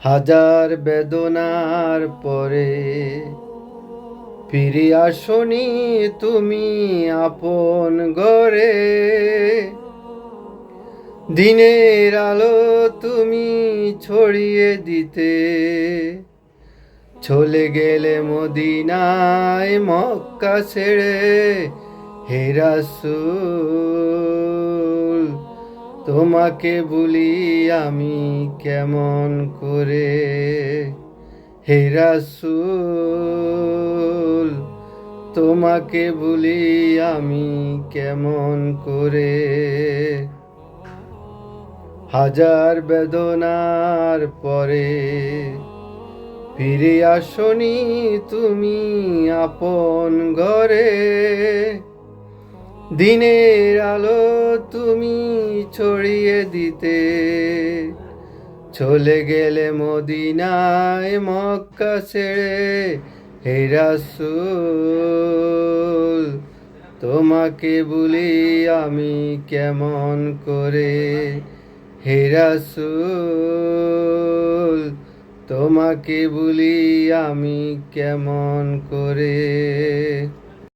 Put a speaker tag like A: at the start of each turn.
A: হাজার বেদনার পরে ফিরে আসনি তুমি আপন ঘরে। দিনের আলো তুমি ছড়িয়ে দিতে চলে গেলে মদিনায় মক্কা ছেড়ে। হে রাসূল তোমাকে ভুলি আমি কেমন করে। হে রাসূল তোমাকে ভুলি আমি কেমন করে। হাজার বেদনার পরে ফিরে আসনি তুমি আপন ঘরে। দিনের আলো তুমি ছড়িয়ে দিতে চলে গেলে মদিনায় মক্কা ছেড়ে। হে রাসূল তোমাকে ভুলি আমি কেমন করে। হে রাসূল তোমাকে ভুলি আমি কেমন করে।